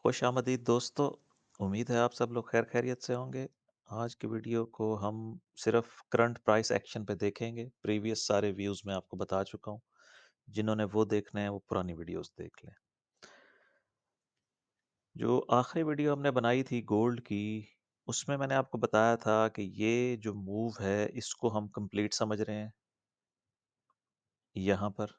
खुश आमदीद दोस्तों। उम्मीद है आप सब लोग खैर खैरियत से होंगे। आज की वीडियो को हम सिर्फ करंट प्राइस एक्शन पे देखेंगे। प्रीवियस सारे व्यूज़ मैं आपको बता चुका हूँ। जिन्होंने वो देखने हैं वो पुरानी वीडियोस देख लें। जो आखिरी वीडियो हमने बनाई थी गोल्ड की, उसमें मैंने आपको बताया था कि ये जो मूव है इसको हम कंप्लीट समझ रहे हैं यहाँ पर।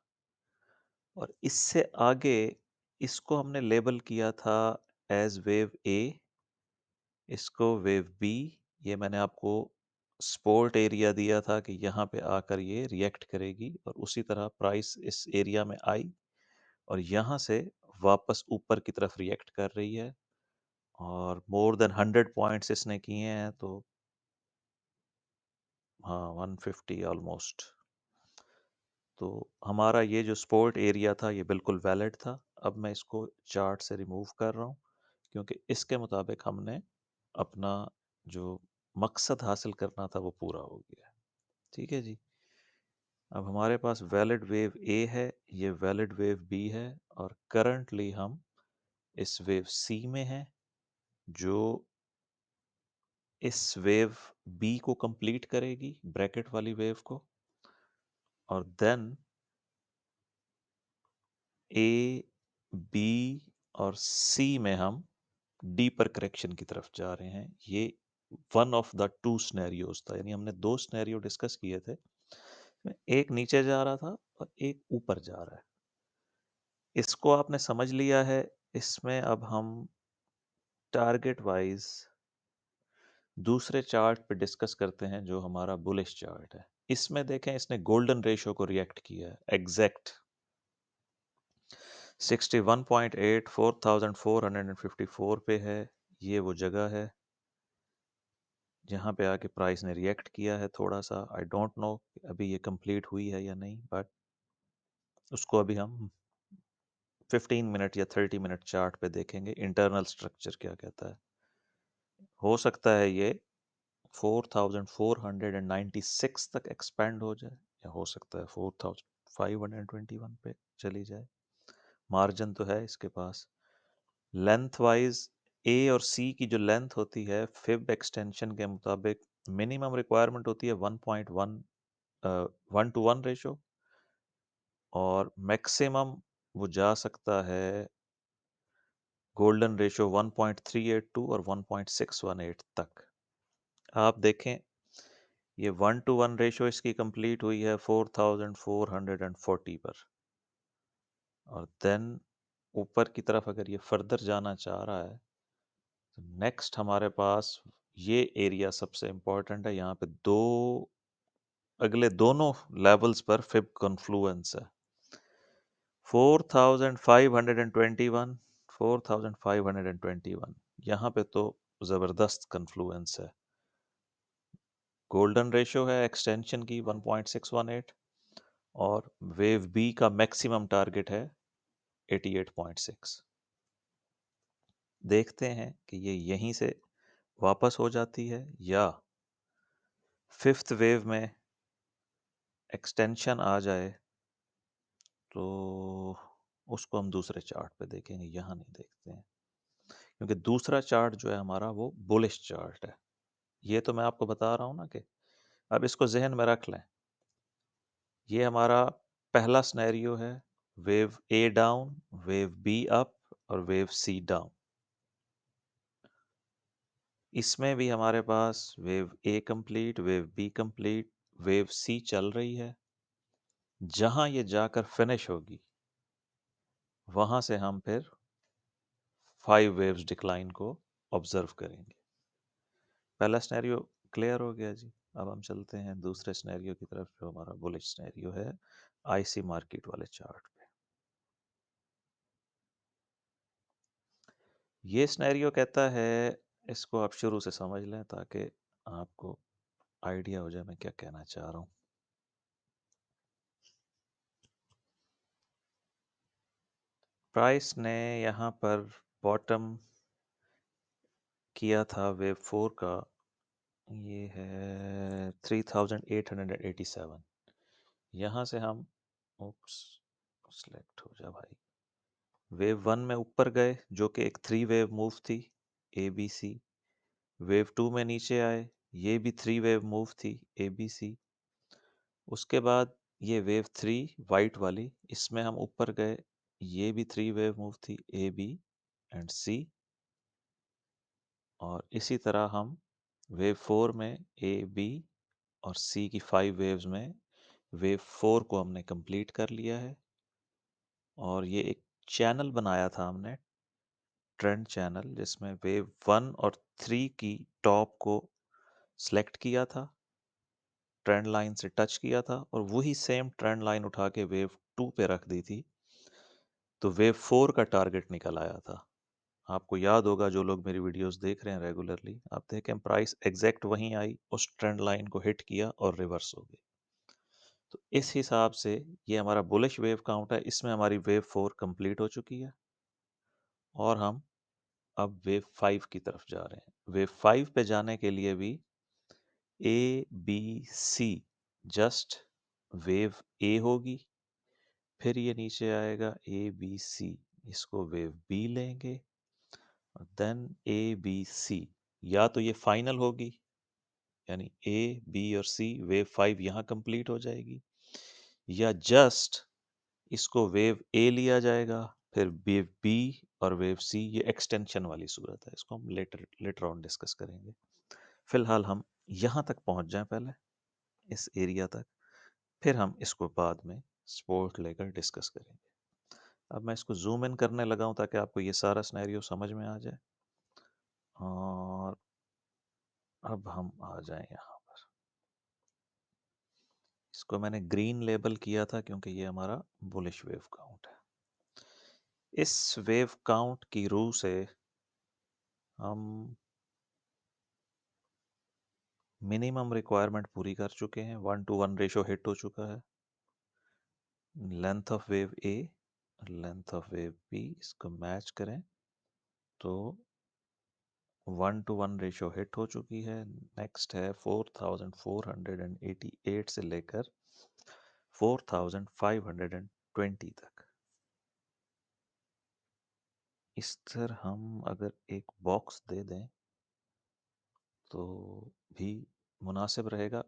और इससे आगे इसको हमने लेबल किया था एज वेव ए, इसको वेव बी। ये मैंने आपको सपोर्ट एरिया दिया था कि यहाँ पे आकर ये रिएक्ट करेगी और उसी तरह प्राइस इस एरिया में आई और यहाँ से वापस ऊपर की तरफ रिएक्ट कर रही है और मोर देन 100 पॉइंट्स इसने किए हैं। तो हाँ, 150 ऑलमोस्ट। तो हमारा ये जो सपोर्ट एरिया था ये बिल्कुल वैलिड था। अब मैं इसको चार्ट से रिमूव कर रहा हूँ क्योंकि इसके मुताबिक हमने अपना जो मकसद हासिल करना था वो पूरा हो गया। ठीक है जी। अब हमारे पास वैलिड वेव ए है, ये वैलिड वेव बी है और करंटली हम इस वेव सी में हैं जो इस वेव बी को कंप्लीट करेगी, ब्रैकेट वाली वेव को। और देन ए, बी और सी में हम डीपर करेक्शन की तरफ जा रहे हैं। ये one of the two scenarios था, यानी हमने दो स्नैरियो डिस्कस किए थे। एक नीचे जा रहा था और एक ऊपर जा रहा है। इसको आपने समझ लिया है। इसमें अब हम टारगेट वाइज दूसरे चार्ट पे डिस्कस करते हैं जो हमारा बुलिश चार्ट है। इसमें देखें, इसने गोल्डन रेशो को रिएक्ट किया है एग्जैक्ट 61.8 4454 पे है। ये वो जगह है जहाँ पे आके प्राइस ने रिएक्ट किया है थोड़ा सा। आई डोंट नो अभी ये कंप्लीट हुई है या नहीं, बट उसको अभी हम 15 मिनट या 30 मिनट चार्ट पे देखेंगे इंटरनल स्ट्रक्चर क्या कहता है। हो सकता है ये 4496 तक एक्सपेंड हो जाए या हो सकता है 4521 पे चली जाए। मार्जिन तो है इसके पास। लेंथ वाइज ए और सी की जो लेंथ होती है फिब एक्सटेंशन के मुताबिक मिनिमम रिक्वायरमेंट होती है 1.1 1:1 रेशो और मैक्सिमम वो जा सकता है गोल्डन रेशो 1.382 और 1.618 तक। आप देखें, ये 1:1 रेशो इसकी कंप्लीट हुई है 4440 पर। और देन ऊपर की तरफ अगर ये फर्दर जाना चाह रहा है तो नेक्स्ट हमारे पास ये एरिया सबसे इम्पोर्टेंट है। यहाँ पे दो अगले दोनों लेवल्स पर फिब कन्फ्लुएंस है 4521 4521। यहाँ पे तो ज़बरदस्त कन्फ्लुएंस है। गोल्डन रेशो है एक्सटेंशन की 1.618 और वेव बी का मैक्सिमम टारगेट है 88.6। देखते हैं कि ये यहीं से वापस हो जाती है या फिफ्थ वेव में एक्सटेंशन आ जाए तो उसको हम दूसरे चार्ट पे देखेंगे, यहाँ नहीं देखते हैं क्योंकि दूसरा चार्ट जो है हमारा वो बुलिश चार्ट है। ये तो मैं आपको बता रहा हूँ ना कि अब इसको जहन में रख लें। ये हमारा पहला स्नैरियो है, wave A down, wave B up और वेव सी डाउन। इसमें भी हमारे पास wave A complete, wave B complete, wave C चल रही है। जहां ये जाकर फिनिश होगी वहां से हम फिर 5 वेव्स डिक्लाइन को ऑब्जर्व करेंगे। पहला स्नैरियो क्लियर हो गया जी। अब हम चलते हैं दूसरे स्नैरियो की तरफ जो हमारा बुलिश स्नैरियो है आईसी मार्केट वाले चार्ट पे। ये स्नैरियो कहता है, इसको आप शुरू से समझ लें ताकि आपको आइडिया हो जाए मैं क्या कहना चाह रहा हूँ। प्राइस ने यहाँ पर बॉटम किया था वेव 4 का, ये है 3887। यहाँ से हम, ओप्स, सिलेक्ट हो जा भाई, वेव वन में ऊपर गए जो कि एक 3 वेव मूव थी, A B C. Wave two में नीचे आए, ये भी 3 वेव मूव थी, ए बी सी। उसके बाद ये वेव थ्री वाइट वाली, इसमें हम ऊपर गए, ये भी 3 वेव मूव थी, ए बी एंड सी। और इसी तरह हम वेव फोर में ए बी और सी की 5 वेव्स में वेव फोर को हमने कंप्लीट कर लिया है। और ये एक चैनल बनाया था हमने, ट्रेंड चैनल, जिसमें वेव वन और थ्री की टॉप को सेलेक्ट किया था, ट्रेंड लाइन से टच किया था, और वही सेम ट्रेंड लाइन उठा के वेव टू पे रख दी थी। तो वेव फोर का टारगेट निकल आया था। आपको याद होगा, जो लोग मेरी वीडियोस देख रहे हैं रेगुलरली, आप देखें प्राइस एग्जैक्ट वहीं आई, उस ट्रेंड लाइन को हिट किया और रिवर्स हो गई। तो इस हिसाब से ये हमारा बुलिश वेव काउंट है, इसमें हमारी वेव फोर कंप्लीट हो चुकी है और हम अब वेव फाइव की तरफ जा रहे हैं। वेव फाइव पे जाने के लिए भी A B C just wave A होगी, फिर ये नीचे आएगा ए बी सी, इसको वेव बी लेंगे, और देन ए बी सी। या तो ये फाइनल होगी, यानी ए बी और सी वेव फाइव यहाँ कंप्लीट हो जाएगी, या जस्ट इसको वेव ए लिया जाएगा, फिर वेव बी और वेव सी। ये एक्सटेंशन वाली सूरत है, इसको हम लेटर लेटर ऑन डिस्कस करेंगे। फिलहाल हम यहाँ तक पहुँच जाएं पहले, इस एरिया तक, फिर हम इसको बाद में स्पोर्ट लेकर डिस्कस करेंगे। अब मैं इसको जूम इन करने लगा हूँ ताकि आपको ये सारा सिनेरियो समझ में आ जाए। और अब हम आ जाएं यहाँ पर। इसको मैंने ग्रीन लेबल किया था क्योंकि ये हमारा बुलिश वेव काउंट है। इस वेव काउंट की रू से हम मिनिमम रिक्वायरमेंट पूरी कर चुके हैं। 1:1 रेशो हिट हो चुका है। Length of wave A, length of wave B, इसको मैच करें तो 1:1 रेशो हिट हो चुकी है। नेक्स्ट है 4488 से लेकर 4520 तक। इस तरह हम अगर एक बॉक्स दे दें तो भी मुनासिब रहेगा।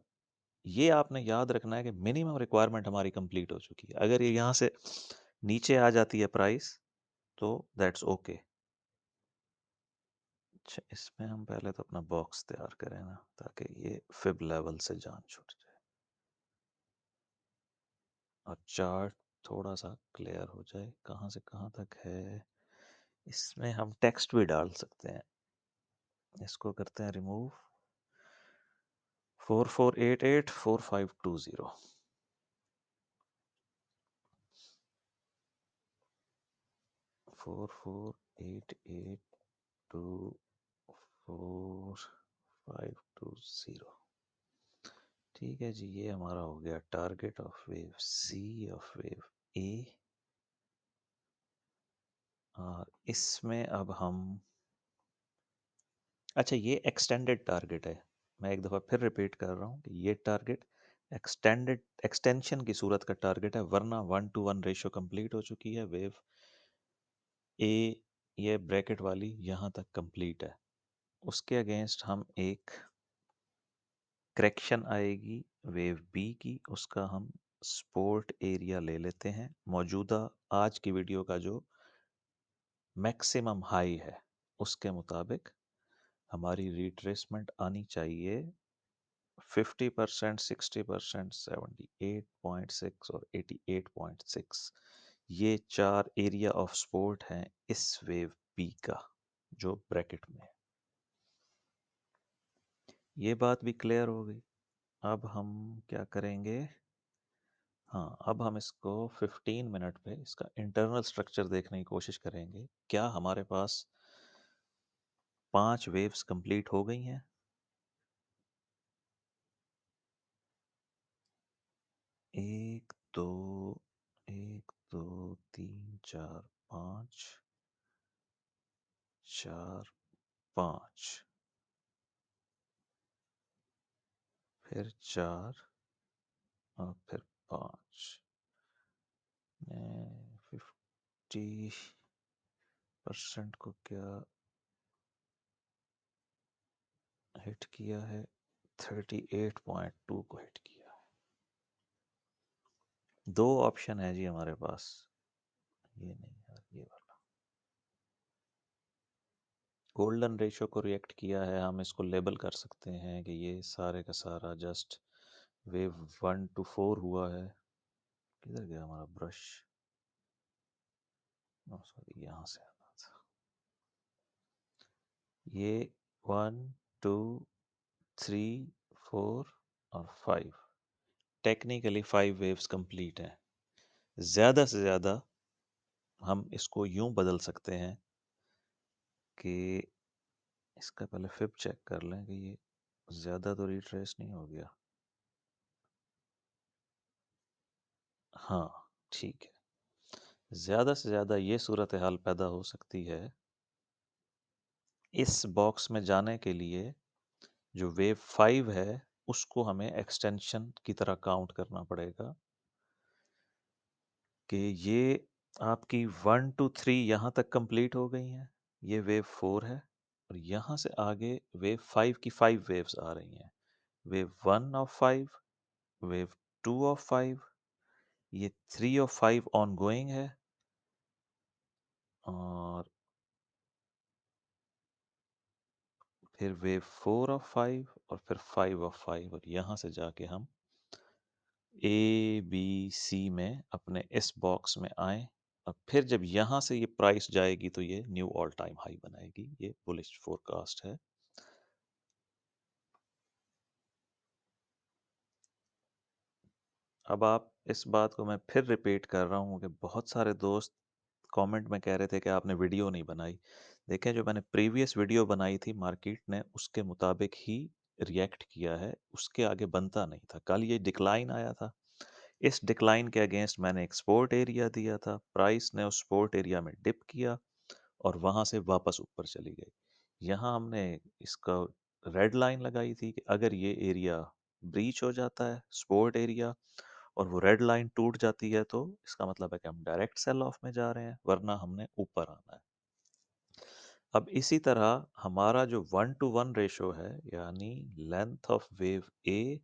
ये आपने याद रखना है कि मिनिमम रिक्वायरमेंट हमारी कंप्लीट हो चुकी है। अगर ये यहाँ से नीचे आ जाती है प्राइस तो दैट्स ओके। अच्छा, इसमें हम पहले तो अपना बॉक्स तैयार करें ना, ताकि ये फिब लेवल से जान छूट जाए और चार्ट थोड़ा सा क्लियर हो जाए कहाँ से कहाँ तक है। इसमें हम टेक्स्ट भी डाल सकते हैं। इसको करते हैं रिमूव। 4488 4520। 448824 520। ठीक है जी, ये हमारा हो गया target of wave C, of wave A. और इसमें अब हम, अच्छा ये एक्सटेंडेड टारगेट है, मैं एक दफ़ा फिर रिपीट कर रहा हूँ कि ये टारगेट एक्सटेंडेड एक्सटेंशन की सूरत का टारगेट है, वरना 1:1 रेशो कंप्लीट हो चुकी है। वेव ए, ये ब्रैकेट वाली यहाँ तक कंप्लीट है। उसके अगेंस्ट हम एक करेक्शन आएगी वेव बी की, उसका हम सपोर्ट एरिया ले लेते हैं। मौजूदा आज की वीडियो का जो मैक्सिमम हाई है उसके मुताबिक हमारी रिट्रेसमेंट आनी चाहिए 50%, 60%, 78.6 और 88.6। ये चार एरिया ऑफ सपोर्ट हैं इस वेव बी का जो ब्रैकेट में है। ये बात भी क्लियर हो गई। अब हम क्या करेंगे, हाँ अब हम इसको 15 मिनट पे इसका इंटरनल स्ट्रक्चर देखने की कोशिश करेंगे। क्या हमारे पास 5 वेव्स कंप्लीट हो गई हैं? एक दो, एक दो, तीन, चार, पाँच, चार, पाँच, फिर चार और फिर पाँच। 50, परसेंट को क्या हिट किया है? 38.2 को हिट किया है। दो ऑप्शन है जी हमारे पास, ये नहीं यार, ये वाला। गोल्डन रेशियो को रिएक्ट किया है, हम इसको लेबल कर सकते हैं कि ये सारे का सारा जस्ट वेव 1 to 4 हुआ है। किधर गया हमारा ब्रश? सॉरी, यहाँ से आना था। ये 1 2 3 4 और 5, टेक्निकली 5 वेव्स कंप्लीट हैं। ज़्यादा से ज़्यादा हम इसको यूं बदल सकते हैं कि इसका पहले फिब चेक कर लें कि ये ज़्यादा तो रिट्रेस नहीं हो गया। हाँ, ठीक है। ज़्यादा से ज़्यादा ये सूरत हाल पैदा हो सकती है, इस बॉक्स में जाने के लिए जो वेव 5 है उसको हमें एक्सटेंशन की तरह काउंट करना पड़ेगा कि ये आपकी 1 to 3 यहाँ तक कंप्लीट हो गई हैं, ये वेव 4 है, और यहाँ से आगे वेव 5 की 5 वेव्स आ रही हैं। वेव 1 ऑफ 5, वेव 2 ऑफ 5, ये 3 ऑफ 5 ऑन गोइंग है, और फिर वेव 4 ऑफ 5, और फिर 5 ऑफ 5, और यहाँ से जाके हम ABC में अपने इस बॉक्स में आए, और फिर जब यहाँ से ये प्राइस जाएगी तो ये न्यू ऑल टाइम हाई बनाएगी। ये बुलिश फोरकास्ट है। अब आप इस बात को मैं फिर रिपीट कर रहा हूँ कि बहुत सारे दोस्त कमेंट में कह रहे थे कि आपने वीडियो नहीं बनाई। देखें, जो मैंने प्रीवियस वीडियो बनाई थी, मार्केट ने उसके मुताबिक ही रिएक्ट किया है, उसके आगे बनता नहीं था। कल ये डिक्लाइन आया था, इस डिक्लाइन के अगेंस्ट मैंने एक सपोर्ट एरिया दिया था, प्राइस ने उस सपोर्ट एरिया में डिप किया और वहाँ से वापस ऊपर चली गई। यहाँ हमने इसका रेड लाइन लगाई थी कि अगर ये एरिया ब्रीच हो जाता है, सपोर्ट एरिया, और वो रेड लाइन टूट जाती है, तो इसका मतलब है कि हम डायरेक्ट सेल ऑफ में जा रहे हैं, वरना हमने ऊपर आना है। अब इसी तरह हमारा जो 1 to 1 रेशो है, यानी length of wave A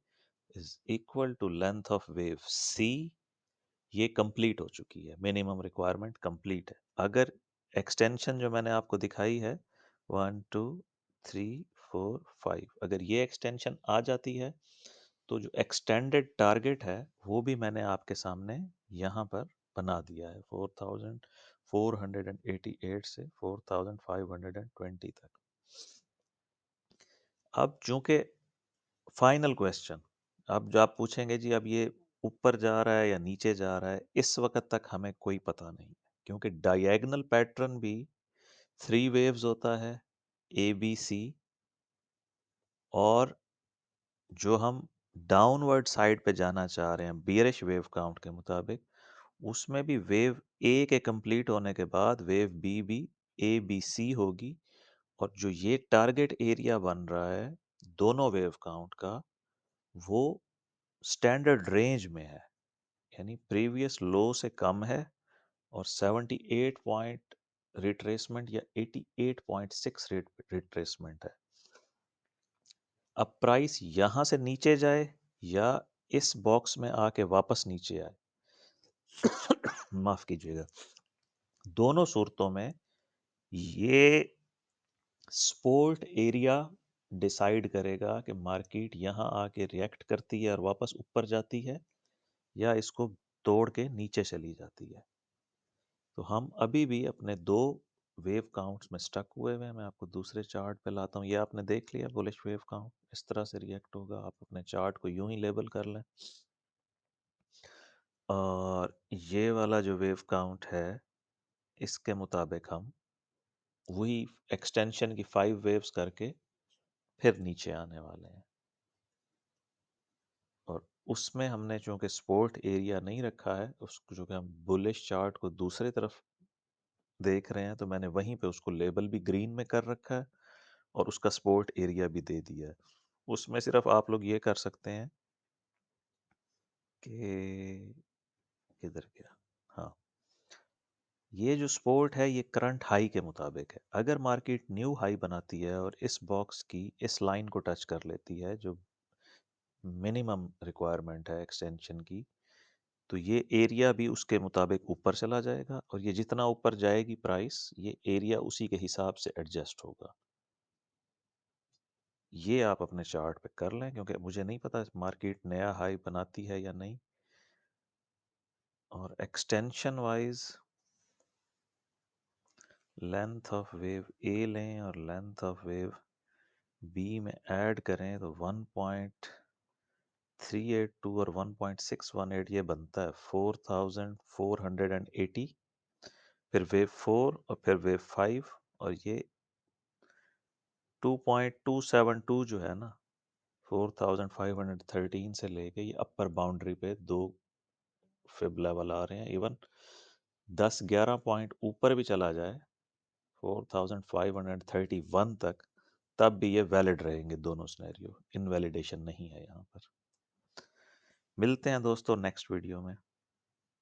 is equal to length of wave C, ये कंप्लीट हो चुकी है। मिनिमम रिक्वायरमेंट कंप्लीट है। अगर एक्सटेंशन जो मैंने आपको दिखाई है 1 2 3 4 5, अगर ये एक्सटेंशन आ जाती है तो जो एक्सटेंडेड टारगेट है वो भी मैंने आपके सामने यहाँ पर बना दिया है, 4488 से 4520 तक। अब चूंकि फाइनल क्वेश्चन, अब जो आप पूछेंगे जी अब ये ऊपर जा रहा है या नीचे जा रहा है, इस वक्त तक हमें कोई पता नहीं है, क्योंकि डायगोनल पैटर्न भी 3 वेव्स होता है, ए बी सी, और जो हम डाउनवर्ड साइड पे जाना चाह रहे हैं बियरिश वेव काउंट के मुताबिक, उसमें भी वेव ए के कंप्लीट होने के बाद वेव बी भी ए बी सी होगी, और जो ये टारगेट एरिया बन रहा है दोनों वेव काउंट का, वो स्टैंडर्ड रेंज में है, यानी प्रीवियस लो से कम है, और 78 पॉइंट रिट्रेसमेंट या 88.6 रिट्रेसमेंट है। अब प्राइस यहाँ से नीचे जाए या इस बॉक्स में आके वापस नीचे आए, माफ कीजिएगा, दोनों सूरतों में ये सपोर्ट एरिया डिसाइड करेगा कि मार्केट यहाँ आके रिएक्ट करती है और वापस ऊपर जाती है, या इसको तोड़ के नीचे चली जाती है। तो हम अभी भी अपने दो वेव काउंट्स में स्टक हुए हुए हैं। मैं आपको दूसरे चार्ट पे लाता हूँ। ये आपने देख लिया बुलिश वेव काउंट, इस तरह से रिएक्ट होगा। आप अपने चार्ट को यूं ही लेबल कर लें, और ये वाला जो वेव काउंट है इसके मुताबिक हम वही एक्सटेंशन की 5 वेव्स करके फिर नीचे आने वाले हैं। और उसमें हमने चूंकि सपोर्ट एरिया नहीं रखा है, उसको जो कि हम बुलिश चार्ट को दूसरे तरफ देख रहे हैं, तो मैंने वहीं पे उसको लेबल भी ग्रीन में कर रखा है और उसका सपोर्ट एरिया भी दे दिया है। उसमें सिर्फ आप लोग ये कर सकते हैं कि किधर गया, हाँ, ये जो सपोर्ट है ये करंट हाई के मुताबिक है। अगर मार्केट न्यू हाई बनाती है और इस बॉक्स की इस लाइन को टच कर लेती है जो मिनिमम रिक्वायरमेंट है एक्सटेंशन की, तो ये एरिया भी उसके मुताबिक ऊपर चला जाएगा और ये जितना ऊपर जाएगी प्राइस, ये एरिया उसी के हिसाब से एडजस्ट होगा। ये आप अपने चार्ट पे कर लें, क्योंकि मुझे नहीं पता मार्केट नया हाई बनाती है या नहीं। और extension wise length of wave A लें और लेंथ ऑफ वेव बी में ऐड करें तो 1.382 और 1.618 ये बनता है 4480। फिर वेव 4 और फिर वेव 5, और ये 2.272 जो है ना, 4513 से लेके ये अपर बाउंड्री पे दो फिब लेवल आ रहे हैं। इवन 10-11 पॉइंट ऊपर भी चला जाए 4531 तक, तब भी ये वैलिड रहेंगे दोनों सिनेरियो। इनवैलिडेशन नहीं है यहाँ पर। मिलते हैं दोस्तों नेक्स्ट वीडियो में।